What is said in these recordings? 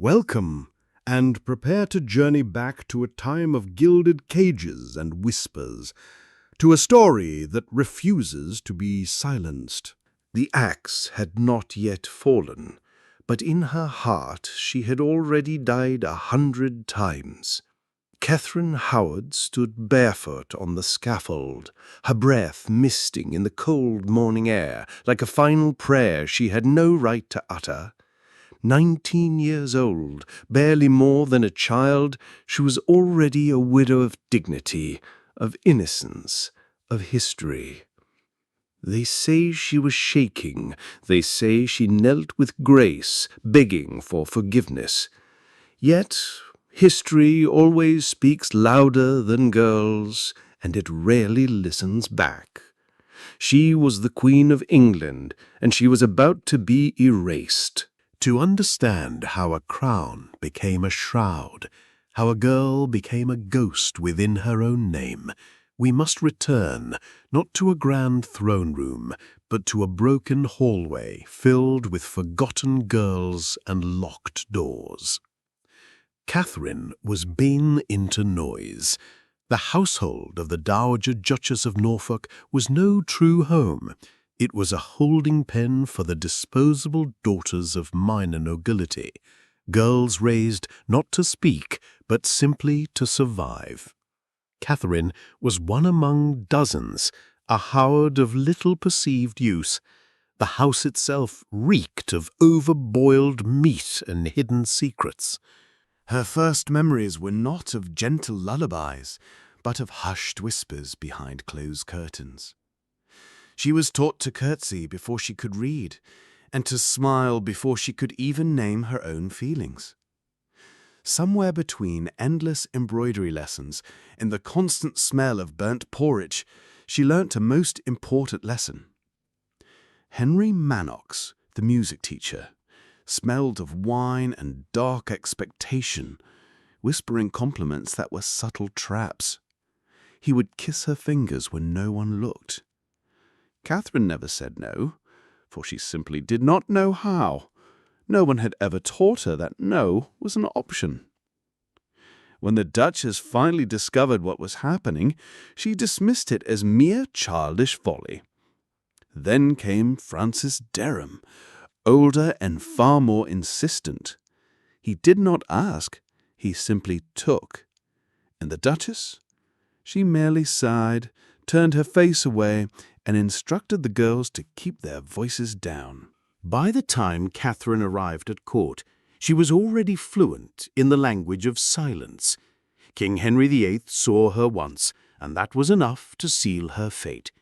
Welcome, and prepare to journey back to a time of gilded cages and whispers, to a story that refuses to be silenced. The axe had not yet fallen, but in her heart she had already died 100 times. Catherine Howard stood barefoot on the scaffold, her breath misting in the cold morning air, like a final prayer she had no right to utter. 19 years old, barely more than a child, she was already a widow of dignity, of innocence, of history. They say she was shaking. They say she knelt with grace, begging for forgiveness. Yet history always speaks louder than girls, and it rarely listens back. She was the Queen of England, and she was about to be erased. To understand how a crown became a shroud, how a girl became a ghost within her own name, we must return not to a grand throne room, but to a broken hallway filled with forgotten girls and locked doors. Catherine was bane into noise. The household of the Dowager Duchess of Norfolk was no true home. It was a holding pen for the disposable daughters of minor nobility, girls raised not to speak, but simply to survive. Catherine was one among dozens, a Howard of little perceived use. The house itself reeked of overboiled meat and hidden secrets. Her first memories were not of gentle lullabies, but of hushed whispers behind closed curtains. She was taught to curtsy before she could read, and to smile before she could even name her own feelings. Somewhere between endless embroidery lessons and the constant smell of burnt porridge, she learnt a most important lesson. Henry Manox, the music teacher, smelled of wine and dark expectation, whispering compliments that were subtle traps. He would kiss her fingers when no one looked. Catherine never said no, for she simply did not know how. No one had ever taught her that no was an option. When the Duchess finally discovered what was happening, she dismissed it as mere childish folly. Then came Francis Derham, older and far more insistent. He did not ask, he simply took. And the Duchess? She merely sighed, turned her face away, and instructed the girls to keep their voices down. By the time Catherine arrived at court, she was already fluent in the language of silence. King Henry VIII saw her once, and that was enough to seal her fate.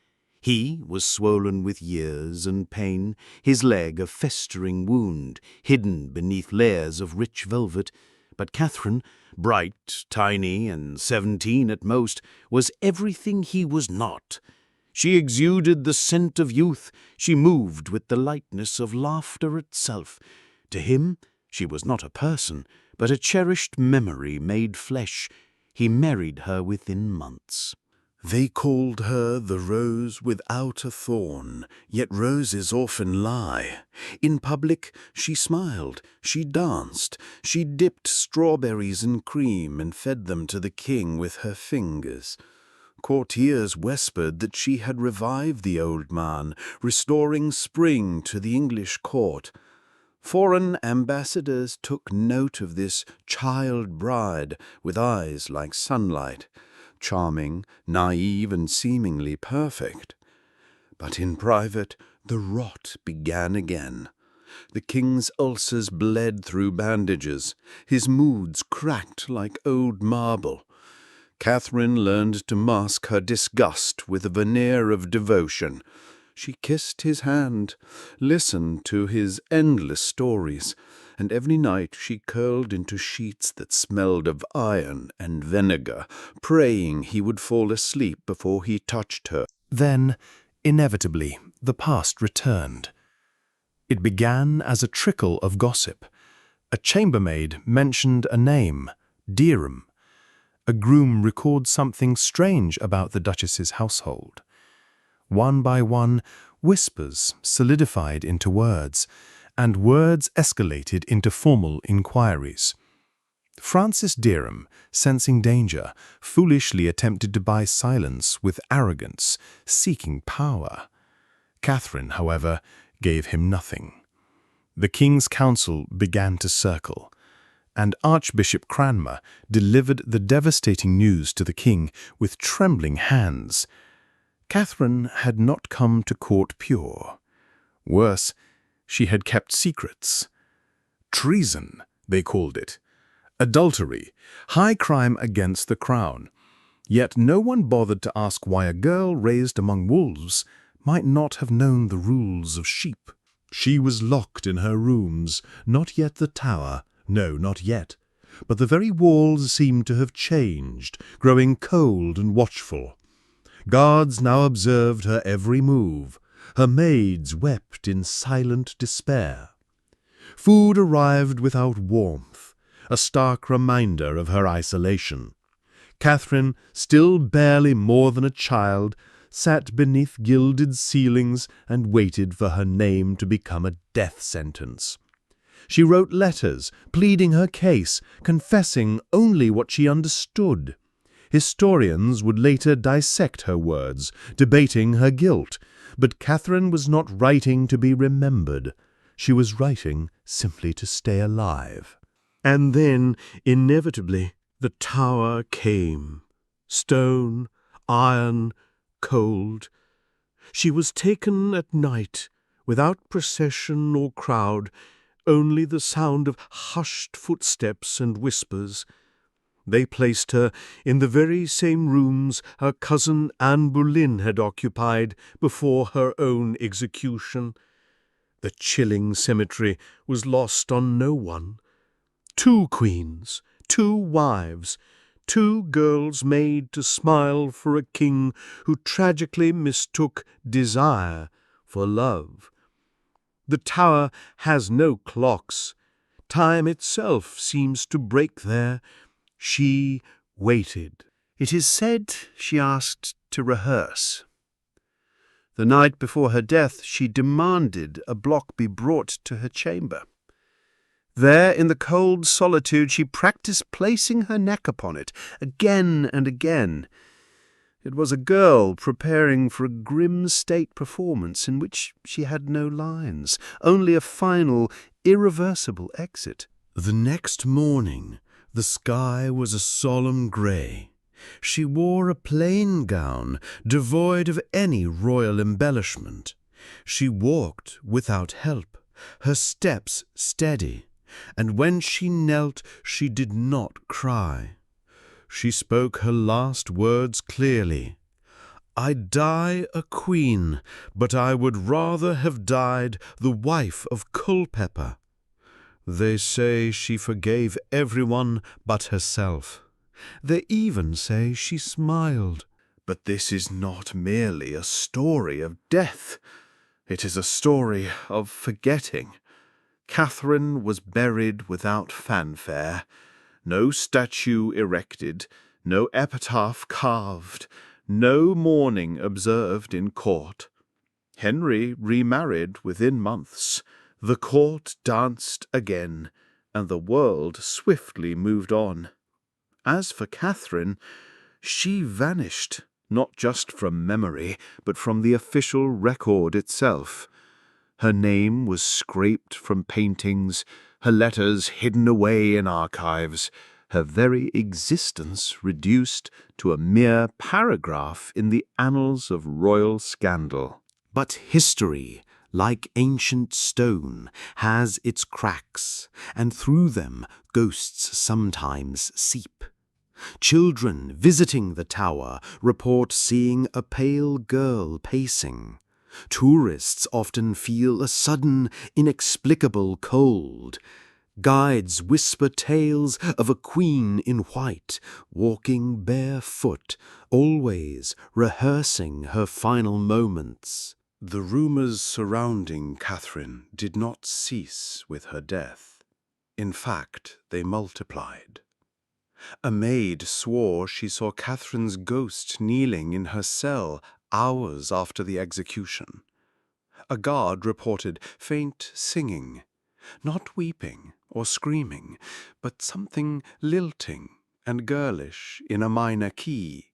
He was swollen with years and pain, his leg a festering wound, hidden beneath layers of rich velvet. But Catherine, bright, tiny, and 17 at most, was everything he was not. She exuded the scent of youth. She moved with the lightness of laughter itself. To him, she was not a person, but a cherished memory made flesh. He married her within months. They called her the rose without a thorn, yet roses often lie. In public she smiled, she danced, she dipped strawberries in cream and fed them to the king with her fingers. Courtiers whispered that she had revived the old man, restoring spring to the English court. Foreign ambassadors took note of this child bride with eyes like sunlight, charming, naive, and seemingly perfect. But in private, the rot began again. The king's ulcers bled through bandages. His moods cracked like old marble. Catherine learned to mask her disgust with a veneer of devotion. She kissed his hand, listened to his endless stories, and every night she curled into sheets that smelled of iron and vinegar, praying he would fall asleep before he touched her. Then, inevitably, the past returned. It began as a trickle of gossip. A chambermaid mentioned a name, Derham. A groom records something strange about the Duchess's household. One by one, whispers solidified into words, and words escalated into formal inquiries. Francis Derham, sensing danger, foolishly attempted to buy silence with arrogance, seeking power. Catherine, however, gave him nothing. The king's council began to circle, and Archbishop Cranmer delivered the devastating news to the king with trembling hands. Catherine had not come to court pure. Worse, she had kept secrets. Treason, they called it. Adultery, high crime against the crown. Yet no one bothered to ask why a girl raised among wolves might not have known the rules of sheep. She was locked in her rooms, not yet the tower, no, not yet. But the very walls seemed to have changed, growing cold and watchful. Guards now observed her every move. Her maids wept in silent despair. Food arrived without warmth, a stark reminder of her isolation. Catherine, still barely more than a child, sat beneath gilded ceilings and waited for her name to become a death sentence. She wrote letters, pleading her case, confessing only what she understood. Historians would later dissect her words, debating her guilt, but Catherine was not writing to be remembered. She was writing simply to stay alive. And then, inevitably, the tower came. Stone, iron, cold. She was taken at night, without procession or crowd, only the sound of hushed footsteps and whispers. They placed her in the very same rooms her cousin Anne Boleyn had occupied before her own execution. The chilling symmetry was lost on no one. 2 queens, 2 wives, 2 girls made to smile for a king who tragically mistook desire for love. The tower has no clocks. Time itself seems to break there. She waited. It is said she asked to rehearse. The night before her death, she demanded a block be brought to her chamber. There, in the cold solitude, she practiced placing her neck upon it, again and again. It was a girl preparing for a grim state performance in which she had no lines, only a final, irreversible exit. The next morning, the sky was a solemn grey. She wore a plain gown, devoid of any royal embellishment. She walked without help, her steps steady, and when she knelt, she did not cry. She spoke her last words clearly. "I die a queen, but I would rather have died the wife of Culpeper." They say she forgave everyone but herself. They even say she smiled. But this is not merely a story of death. It is a story of forgetting. Catherine was buried without fanfare. No statue erected, no epitaph carved, no mourning observed in court. Henry remarried within months. The court danced again, and the world swiftly moved on. As for Catherine, she vanished, not just from memory, but from the official record itself. Her name was scraped from paintings, her letters hidden away in archives, her very existence reduced to a mere paragraph in the annals of royal scandal. But history, like ancient stone, has its cracks, and through them ghosts sometimes seep. Children visiting the tower report seeing a pale girl pacing. Tourists often feel a sudden, inexplicable cold. Guides whisper tales of a queen in white, walking barefoot, always rehearsing her final moments. The rumors surrounding Catherine did not cease with her death. In fact, they multiplied. A maid swore she saw Catherine's ghost kneeling in her cell hours after the execution. A guard reported faint singing Not weeping or screaming, but something lilting and girlish in a minor key,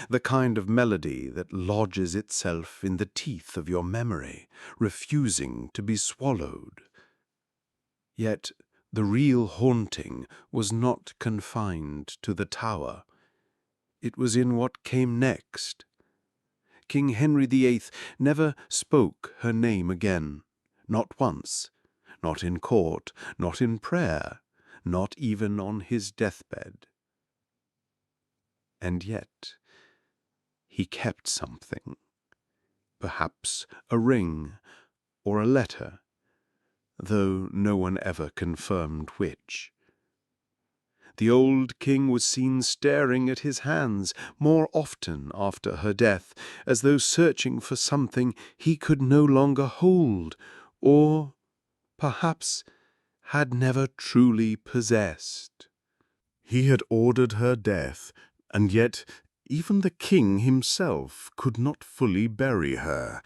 the kind of melody that lodges itself in the teeth of your memory, refusing to be swallowed. Yet the real haunting was not confined to the tower. It was in what came next. King Henry VIII never spoke her name again, not once, not in court, not in prayer, not even on his deathbed. And yet he kept something, perhaps a ring or a letter, though no one ever confirmed which. The old king was seen staring at his hands more often after her death, as though searching for something he could no longer hold, or perhaps had never truly possessed. He had ordered her death, and yet even the king himself could not fully bury her.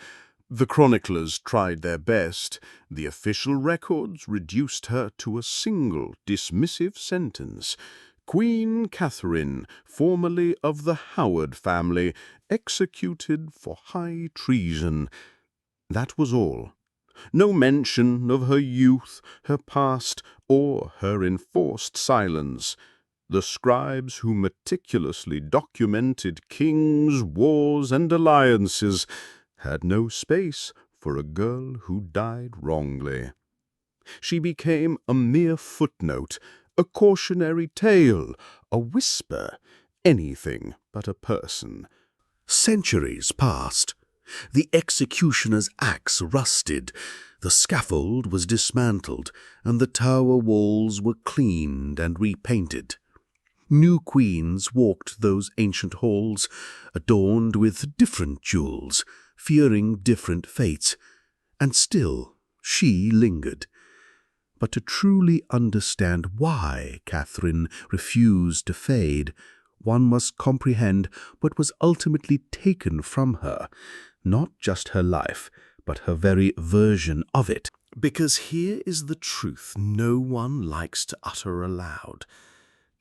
The chroniclers tried their best. The official records reduced her to a single dismissive sentence: Queen Catherine, formerly of the Howard family, executed for high treason. That was all. No mention of her youth, her past, or her enforced silence. The scribes who meticulously documented kings, wars, and alliances had no space for a girl who died wrongly. She became a mere footnote, a cautionary tale, a whisper, anything but a person. Centuries passed. The executioner's axe rusted, the scaffold was dismantled, and the tower walls were cleaned and repainted. New queens walked those ancient halls, adorned with different jewels, fearing different fates, and still she lingered. But to truly understand why Catherine refused to fade, one must comprehend what was ultimately taken from her, not just her life, but her very version of it. Because here is the truth no one likes to utter aloud.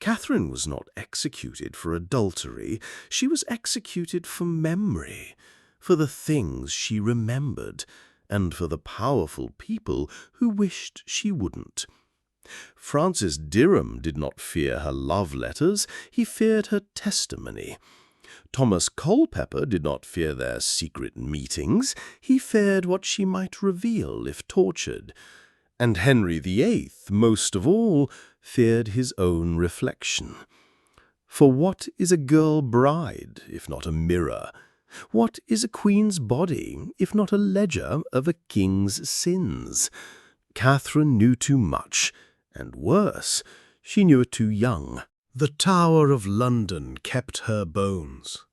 Catherine was not executed for adultery, she was executed for memory, for the things she remembered, and for the powerful people who wished she wouldn't. Francis Derham did not fear her love letters, he feared her testimony. Thomas Culpeper did not fear their secret meetings, he feared what she might reveal if tortured. And Henry VIII, most of all, feared his own reflection. For what is a girl bride, if not a mirror? What is a queen's body, if not a ledger of a king's sins? Catherine knew too much, and worse, she knew it too young. The Tower of London kept her bones,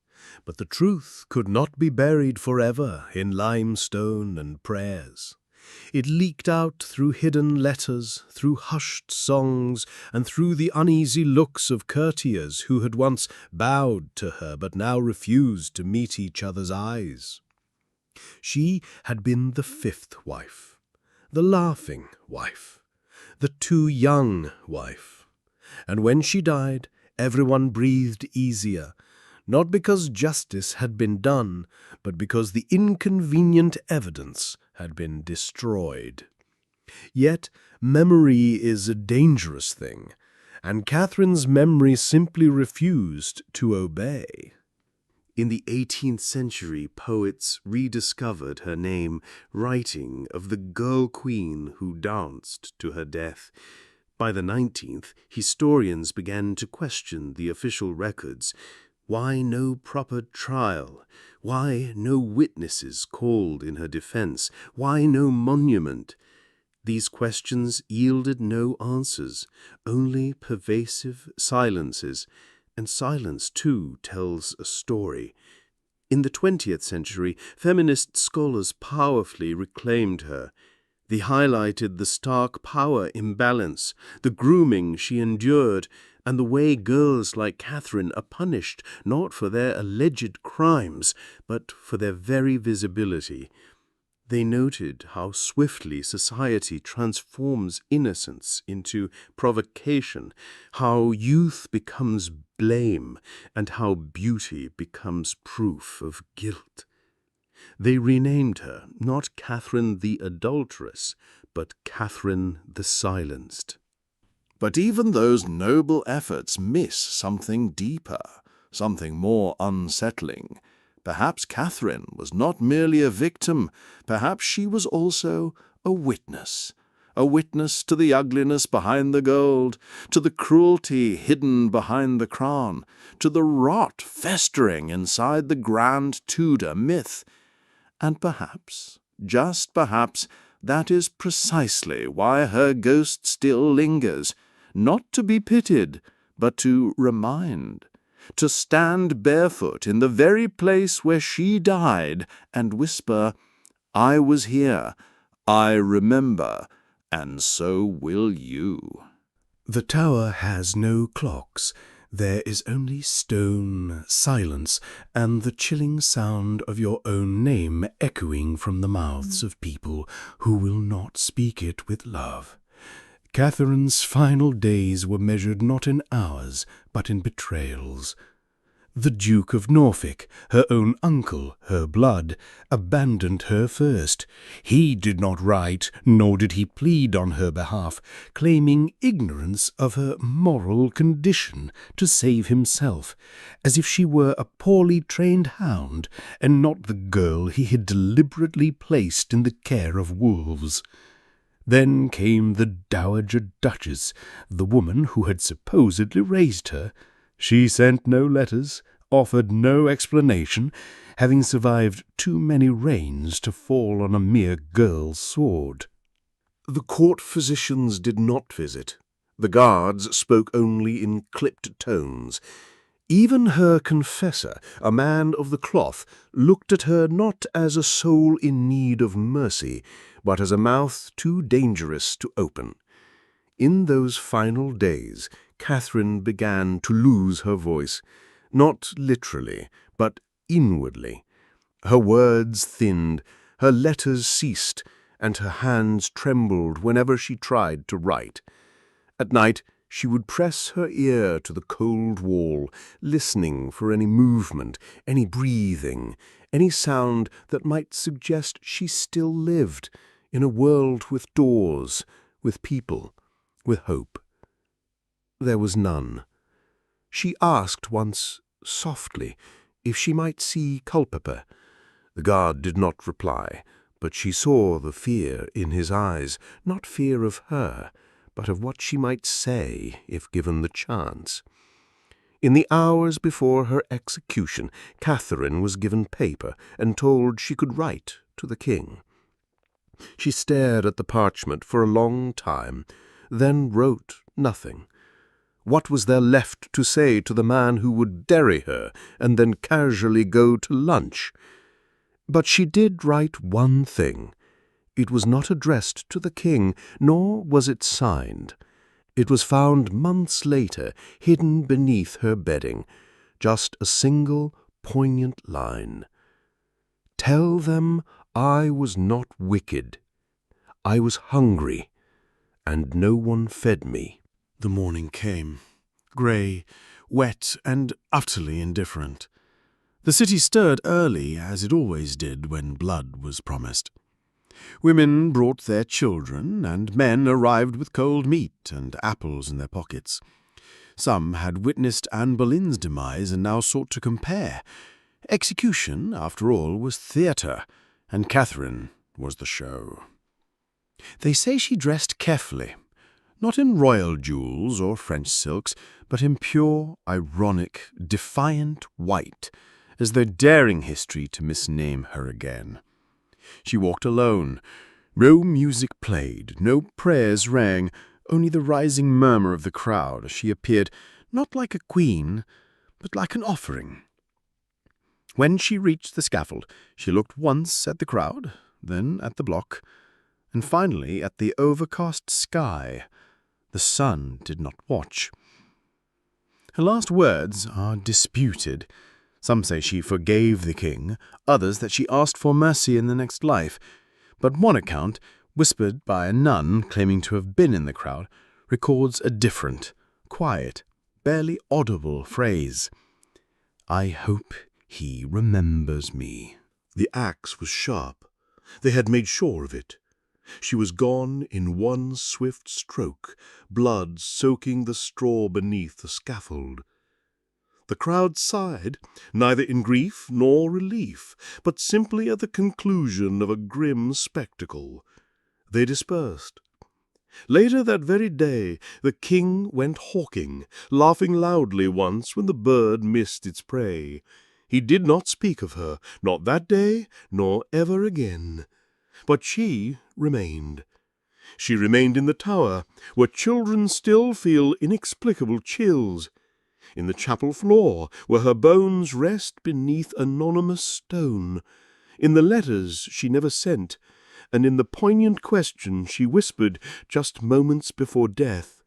but the truth could not be buried forever in limestone and prayers. It leaked out through hidden letters, through hushed songs, and through the uneasy looks of courtiers who had once bowed to her but now refused to meet each other's eyes. She had been the fifth wife, the laughing wife, the too young wife. And when she died, everyone breathed easier, not because justice had been done, but because the inconvenient evidence had been destroyed. Yet memory is a dangerous thing, and Catherine's memory simply refused to obey. In the 18th century, poets rediscovered her name, writing of the girl queen who danced to her death. By the 19th, historians began to question the official records. Why no proper trial? Why no witnesses called in her defense? Why no monument? These questions yielded no answers, only pervasive silences, and silence, too, tells a story. In the 20th century, feminist scholars powerfully reclaimed her. They highlighted the stark power imbalance, the grooming she endured, and the way girls like Catherine are punished not for their alleged crimes, but for their very visibility. They noted how swiftly society transforms innocence into provocation, how youth becomes blame, and how beauty becomes proof of guilt. They renamed her not Catherine the Adulteress, but Catherine the Silenced. But even those noble efforts miss something deeper, something more unsettling. Perhaps Catherine was not merely a victim, perhaps she was also a witness to the ugliness behind the gold, to the cruelty hidden behind the crown, to the rot festering inside the grand Tudor myth. And perhaps, just perhaps, that is precisely why her ghost still lingers, not to be pitied, but to remind, to stand barefoot in the very place where she died and whisper, "I was here, I remember, and so will you." The tower has no clocks. There is only stone, silence, and the chilling sound of your own name echoing from the mouths of people who will not speak it with love. Catherine's final days were measured not in hours, but in betrayals. The Duke of Norfolk, her own uncle, her blood, abandoned her first. He did not write, nor did he plead on her behalf, claiming ignorance of her moral condition to save himself, as if she were a poorly trained hound, and not the girl he had deliberately placed in the care of wolves. Then came the Dowager Duchess, the woman who had supposedly raised her. She sent no letters, offered no explanation, having survived too many reigns to fall on a mere girl's sword. The court physicians did not visit. The guards spoke only in clipped tones. Even her confessor, a man of the cloth, looked at her not as a soul in need of mercy, but as a mouth too dangerous to open. In those final days, Catherine began to lose her voice, not literally, but inwardly. Her words thinned, her letters ceased, and her hands trembled whenever she tried to write. At night, she would press her ear to the cold wall, listening for any movement, any breathing, any sound that might suggest she still lived in a world with doors, with people, with hope. There was none. She asked once, softly, if she might see Culpeper. The guard did not reply, but she saw the fear in his eyes, not fear of her, but of what she might say if given the chance. In the hours before her execution, Catherine was given paper and told she could write to the king. She stared at the parchment for a long time, then wrote nothing. What was there left to say to the man who would bury her and then casually go to lunch? But she did write one thing. It was not addressed to the king, nor was it signed. It was found months later, hidden beneath her bedding, just a single poignant line. "Tell them I was not wicked. I was hungry, and no one fed me." The morning came, grey, wet, and utterly indifferent. The city stirred early, as it always did when blood was promised. Women brought their children, and men arrived with cold meat and apples in their pockets. Some had witnessed Anne Boleyn's demise and now sought to compare. Execution, after all, was theatre, and Catherine was the show. They say she dressed carefully, not in royal jewels or French silks, but in pure, ironic, defiant white, as though daring history to misname her again. She walked alone. No music played, no prayers rang, only the rising murmur of the crowd as she appeared not like a queen, but like an offering. When she reached the scaffold, she looked once at the crowd, then at the block, and finally at the overcast sky. The sun did not watch. Her last words are disputed. Some say she forgave the king, others that she asked for mercy in the next life. But one account, whispered by a nun claiming to have been in the crowd, records a different, quiet, barely audible phrase. "I hope he remembers me." The axe was sharp. They had made sure of it. She was gone in one swift stroke, blood soaking the straw beneath the scaffold. The crowd sighed, neither in grief nor relief, but simply at the conclusion of a grim spectacle. They dispersed. Later that very day, the king went hawking, laughing loudly once when the bird missed its prey. He did not speak of her, not that day, nor ever again. But she remained. She remained in the tower, where children still feel inexplicable chills. In the chapel floor, where her bones rest beneath anonymous stone. In the letters she never sent, and in the poignant question she whispered just moments before death.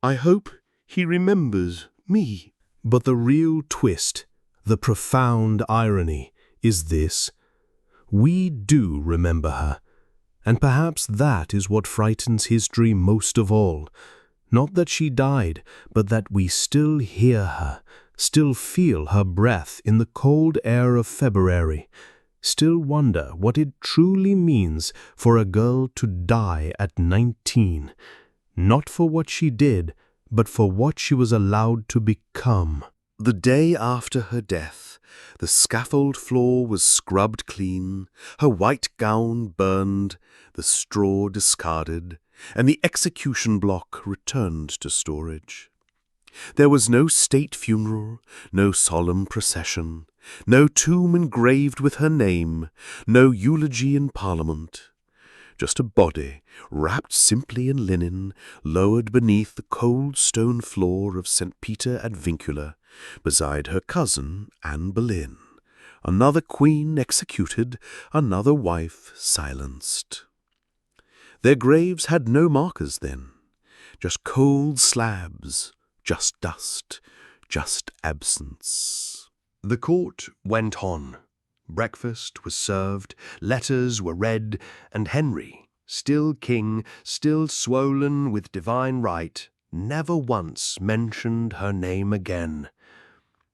"I hope he remembers me." But the real twist, the profound irony, is this: we do remember her, and perhaps that is what frightens history most of all. Not that she died, but that we still hear her, still feel her breath in the cold air of February, still wonder what it truly means for a girl to die at 19, not for what she did, but for what she was allowed to become. The day after her death, the scaffold floor was scrubbed clean, her white gown burned, the straw discarded, and the execution block returned to storage. There was no state funeral, no solemn procession, no tomb engraved with her name, no eulogy in Parliament. Just a body, wrapped simply in linen, lowered beneath the cold stone floor of St. Peter ad Vincula, beside her cousin Anne Boleyn. Another queen executed, another wife silenced. Their graves had no markers then, just cold slabs, just dust, just absence. The court went on. Breakfast was served, letters were read, and Henry, still king, still swollen with divine right, never once mentioned her name again.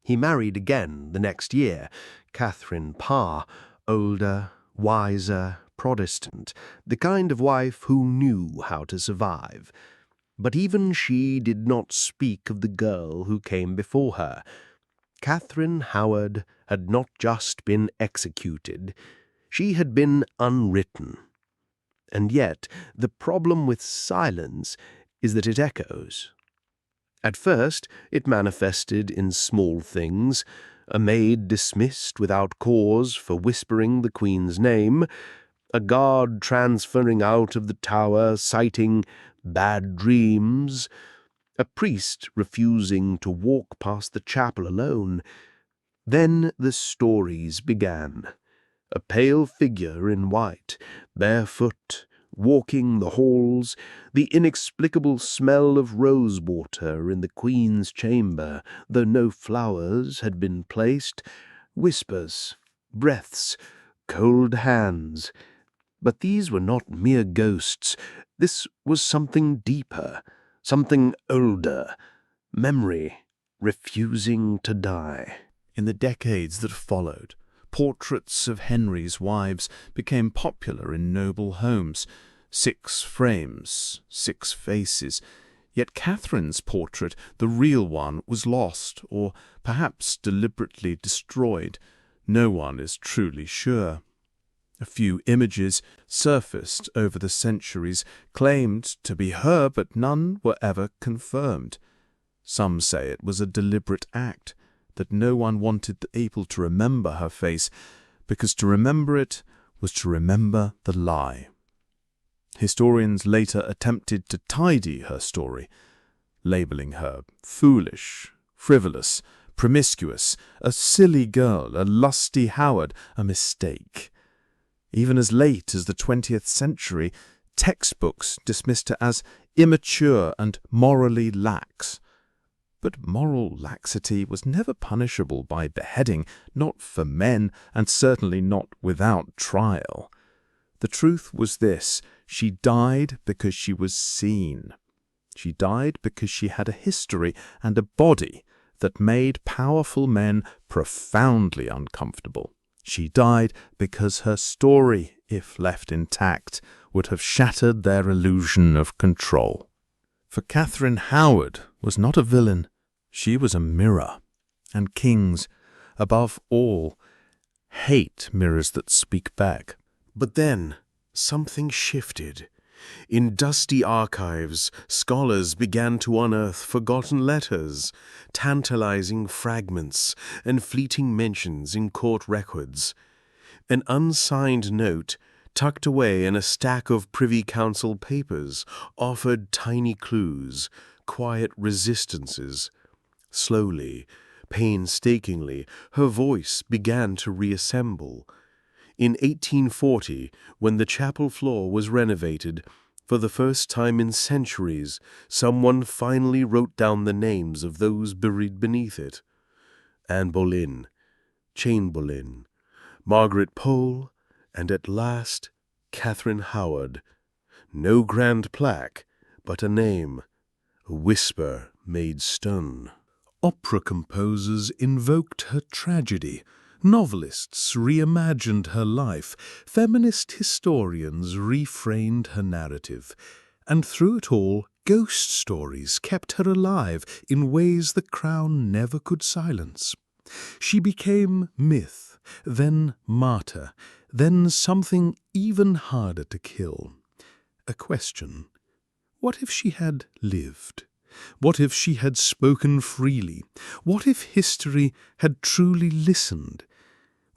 He married again the next year, Catherine Parr, older, wiser, Protestant, the kind of wife who knew how to survive. But even she did not speak of the girl who came before her. Catherine Howard had not just been executed, she had been unwritten. And yet the problem with silence is that it echoes. At first it manifested in small things: a maid dismissed without cause for whispering the Queen's name, a guard transferring out of the tower citing bad dreams, a priest refusing to walk past the chapel alone. Then the stories began. A pale figure in white, barefoot, walking the halls, the inexplicable smell of rosewater in the Queen's chamber, though no flowers had been placed, whispers, breaths, cold hands. But these were not mere ghosts. This was something deeper, something older, memory refusing to die. In the decades that followed, portraits of Henry's wives became popular in noble homes. 6 frames, 6 faces. Yet Catherine's portrait, the real one, was lost, or perhaps deliberately destroyed. No one is truly sure. A few images, surfaced over the centuries, claimed to be her, but none were ever confirmed. Some say it was a deliberate act, that no one wanted the people to remember her face, because to remember it was to remember the lie. Historians later attempted to tidy her story, labeling her foolish, frivolous, promiscuous, a silly girl, a lusty Howard, a mistake. Even as late as the 20th century, textbooks dismissed her as immature and morally lax. But moral laxity was never punishable by beheading, not for men, and certainly not without trial. The truth was this: she died because she was seen. She died because she had a history and a body that made powerful men profoundly uncomfortable. She died because her story, if left intact, would have shattered their illusion of control. For Catherine Howard was not a villain. She was a mirror. And kings, above all, hate mirrors that speak back. But then something shifted. In dusty archives, scholars began to unearth forgotten letters, tantalizing fragments, and fleeting mentions in court records. An unsigned note, tucked away in a stack of Privy Council papers, offered tiny clues, quiet resistances. Slowly, painstakingly, her voice began to reassemble. In 1840, when the chapel floor was renovated, for the first time in centuries, someone finally wrote down the names of those buried beneath it. Anne Boleyn, Jane Boleyn, Margaret Pole, and at last, Catherine Howard. No grand plaque, but a name, a whisper made stun. Opera composers invoked her tragedy. Novelists reimagined her life, feminist historians reframed her narrative, and through it all, ghost stories kept her alive in ways the crown never could silence. She became myth, then martyr, then something even harder to kill. A question: what if she had lived? What if she had spoken freely? What if history had truly listened?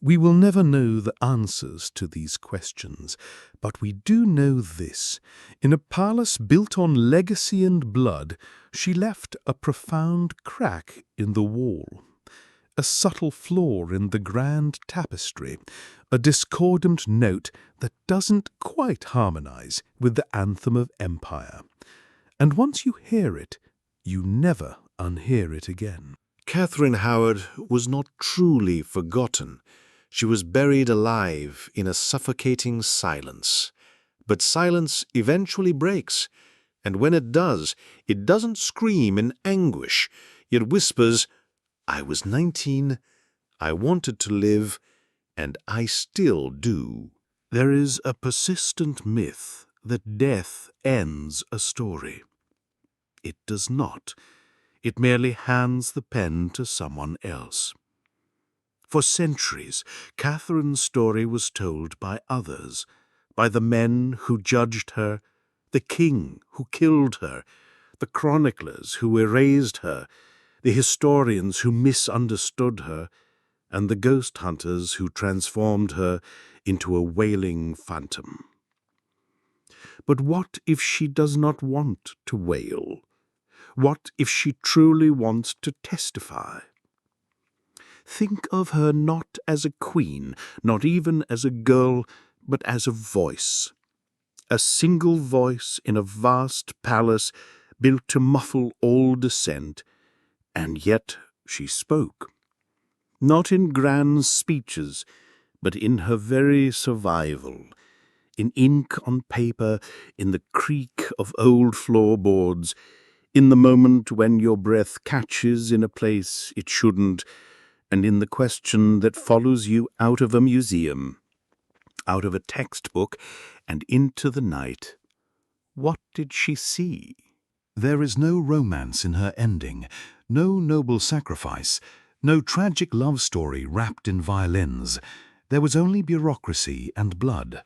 We will never know the answers to these questions, but we do know this. In a palace built on legacy and blood, she left a profound crack in the wall, a subtle flaw in the grand tapestry, a discordant note that doesn't quite harmonize with the anthem of empire. And once you hear it, you never unhear it again. Catherine Howard was not truly forgotten. She was buried alive in a suffocating silence. But silence eventually breaks, and when it does, it doesn't scream in anguish. It whispers, "I was 19, I wanted to live, and I still do." There is a persistent myth that death ends a story. It does not. It merely hands the pen to someone else. For centuries, Catherine's story was told by others, by the men who judged her, the king who killed her, the chroniclers who erased her, the historians who misunderstood her, and the ghost hunters who transformed her into a wailing phantom. But what if she does not want to wail? What if she truly wants to testify? Think of her not as a queen, not even as a girl, but as a voice. A single voice in a vast palace built to muffle all dissent, and yet she spoke. Not in grand speeches, but in her very survival, in ink on paper, in the creak of old floorboards, in the moment when your breath catches in a place it shouldn't, and in the question that follows you out of a museum, out of a textbook, and into the night. What did she see? There is no romance in her ending, no noble sacrifice, no tragic love story wrapped in violins. There was only bureaucracy and blood.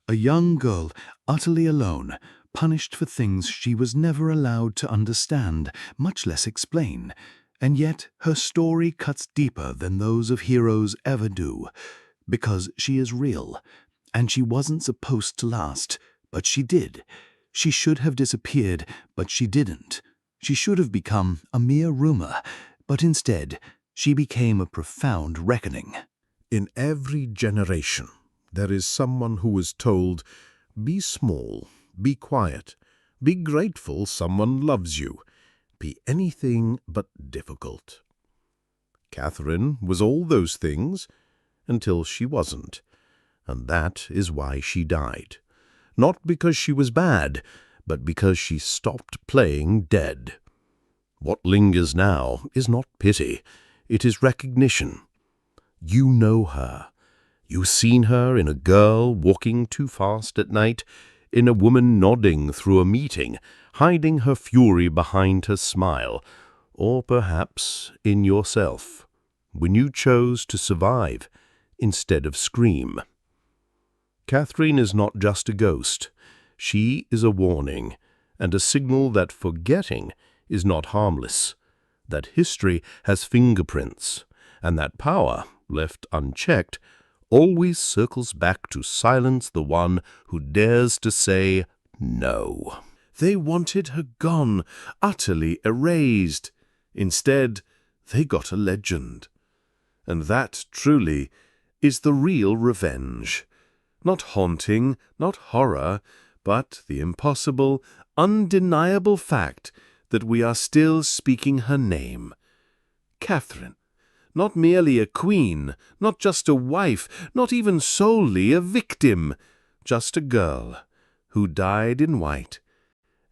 A young girl, utterly alone, punished for things she was never allowed to understand, much less explain. And yet her story cuts deeper than those of heroes ever do, because she is real, and she wasn't supposed to last, but she did. She should have disappeared, but she didn't. She should have become a mere rumor, but instead she became a profound reckoning. In every generation, there is someone who is told, "Be small, be quiet, be grateful someone loves you. Be anything but difficult." Catherine was all those things until she wasn't. and that is why she died. Not because she was bad, but because she stopped playing dead. What lingers now is not pity, it is recognition. You know her. You've seen her in a girl walking too fast at night, in a woman nodding through a meeting, hiding her fury behind her smile, or perhaps in yourself, when you chose to survive instead of scream. Catherine is not just a ghost. She is a warning, and a signal that forgetting is not harmless, that history has fingerprints, and that power, left unchecked, always circles back to silence the one who dares to say no. They wanted her gone, utterly erased. Instead, they got a legend. And that, truly, is the real revenge. Not haunting, not horror, but the impossible, undeniable fact that we are still speaking her name. Catherine. Not merely a queen, not just a wife, not even solely a victim, just a girl who died in white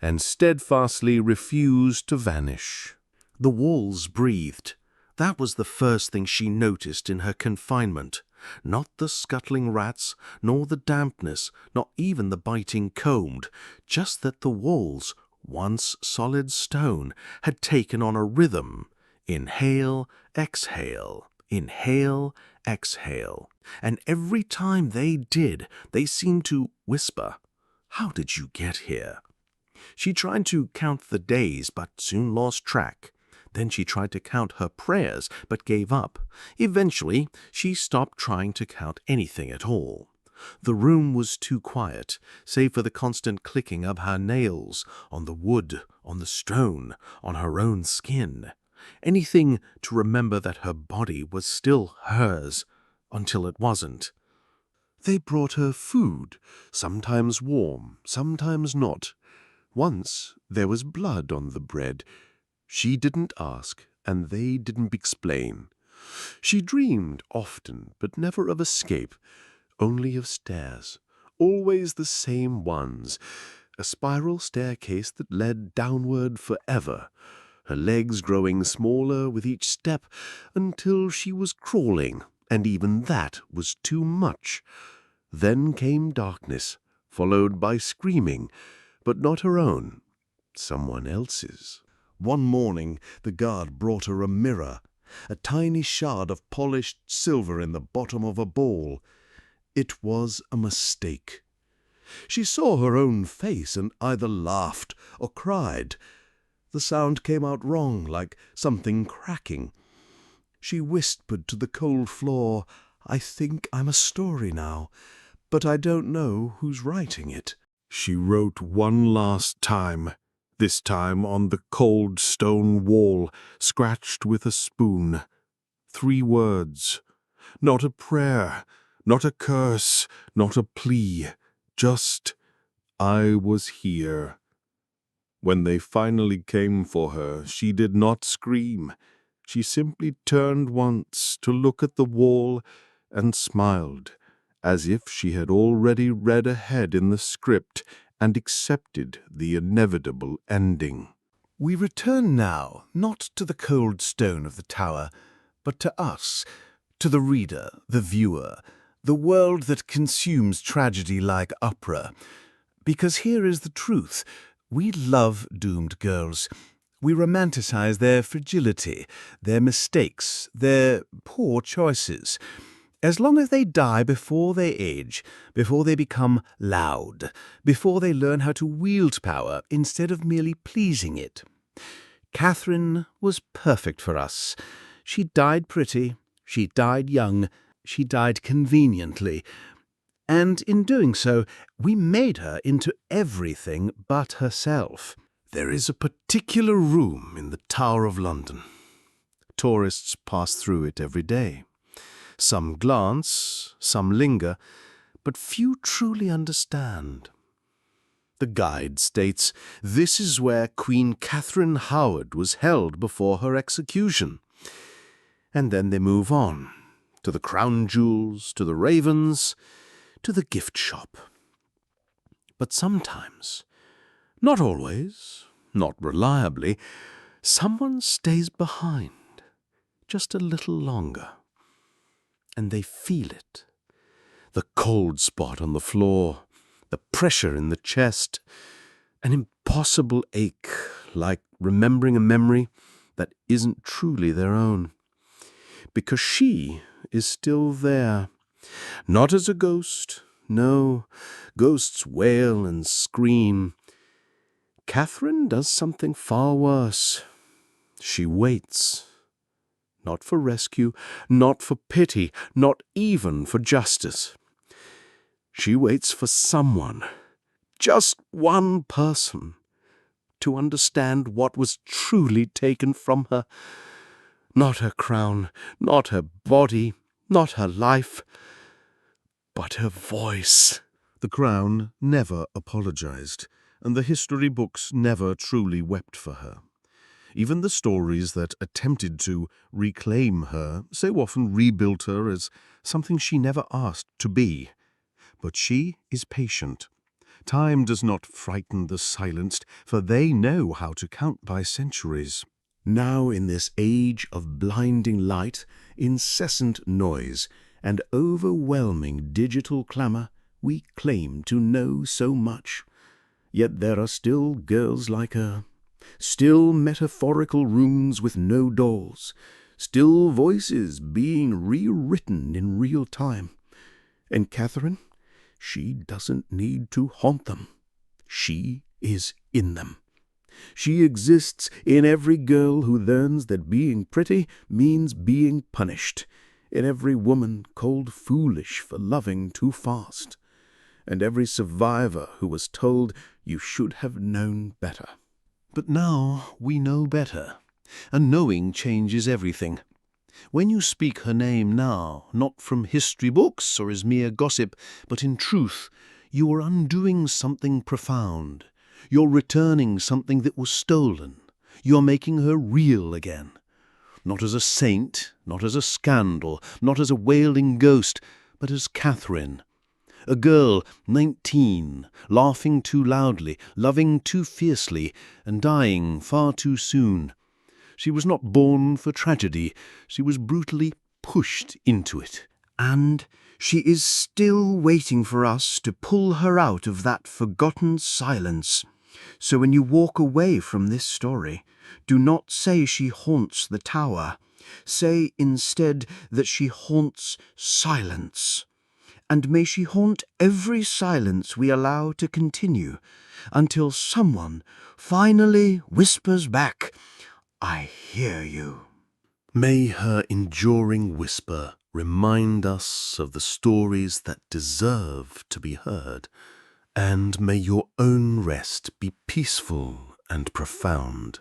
and steadfastly refused to vanish. The walls breathed. That was the first thing she noticed in her confinement. Not the scuttling rats, nor the dampness, not even the biting cold, just that the walls, once solid stone, had taken on a rhythm. Inhale, exhale, inhale, exhale. And every time they did, they seemed to whisper, "How did you get here?" She tried to count the days, but soon lost track. Then she tried to count her prayers, but gave up. Eventually, she stopped trying to count anything at all. The room was too quiet, save for the constant clicking of her nails, on the wood, on the stone, on her own skin. Anything to remember that her body was still hers, until it wasn't. They brought her food, sometimes warm, sometimes not. Once there was blood on the bread. She didn't ask, and they didn't explain. She dreamed often, but never of escape, only of stairs, always the same ones, a spiral staircase that led downward forever, her legs growing smaller with each step until she was crawling, and even that was too much. Then came darkness, followed by screaming, but not her own, someone else's. One morning the guard brought her a mirror, a tiny shard of polished silver in the bottom of a bowl. It was a mistake. She saw her own face and either laughed or cried. The sound came out wrong, like something cracking. She whispered to the cold floor, "I think I'm a story now, but I don't know who's writing it." She wrote one last time, this time on the cold stone wall, scratched with a spoon. 3 words. Not a prayer, not a curse, not a plea, just, "I was here." When they finally came for her, she did not scream. She simply turned once to look at the wall and smiled, as if she had already read ahead in the script and accepted the inevitable ending. We return now, not to the cold stone of the tower, but to us, to the reader, the viewer, the world that consumes tragedy like opera. Because here is the truth. We love doomed girls. We romanticize their fragility, their mistakes, their poor choices. As long as they die before they age, before they become loud, before they learn how to wield power instead of merely pleasing it. Catherine was perfect for us. She died pretty, she died young, she died conveniently. And in doing so, we made her into everything but herself. There is a particular room in the Tower of London. Tourists pass through it every day. Some glance, some linger, but few truly understand. The guide states, "This is where Queen Catherine Howard was held before her execution." And then they move on, to the crown jewels, to the ravens, to the gift shop. But sometimes, not always, not reliably, someone stays behind just a little longer, and they feel it. The cold spot on the floor, the pressure in the chest, an impossible ache, like remembering a memory that isn't truly their own. Because she is still there, not as a ghost. No, ghosts wail and scream. Catherine does something far worse. She waits. Not for rescue, not for pity, not even for justice. She waits for someone, just one person, to understand what was truly taken from her. Not her crown, not her body, not her life, but her voice. The crown never apologized, and the history books never truly wept for her. Even the stories that attempted to reclaim her so often rebuilt her as something she never asked to be. But she is patient. Time does not frighten the silenced, for they know how to count by centuries. Now in this age of blinding light, incessant noise, and overwhelming digital clamor, we claim to know so much. Yet there are still girls like her, still metaphorical rooms with no doors, still voices being rewritten in real time. And Catherine, she doesn't need to haunt them. She is in them. She exists in every girl who learns that being pretty means being punished, in every woman called foolish for loving too fast, and every survivor who was told you should have known better. But now we know better, and knowing changes everything. When you speak her name now, not from history books or as mere gossip, but in truth, you are undoing something profound. You're returning something that was stolen. You're making her real again. Not as a saint, not as a scandal, not as a wailing ghost, but as Catherine. A girl, 19, laughing too loudly, loving too fiercely, and dying far too soon. She was not born for tragedy. She was brutally pushed into it. And she is still waiting for us to pull her out of that forgotten silence. So when you walk away from this story, do not say she haunts the tower. Say instead that she haunts silence. And may she haunt every silence we allow to continue, until someone finally whispers back, "I hear you." May her enduring whisper remind us of the stories that deserve to be heard, and may your own rest be peaceful and profound.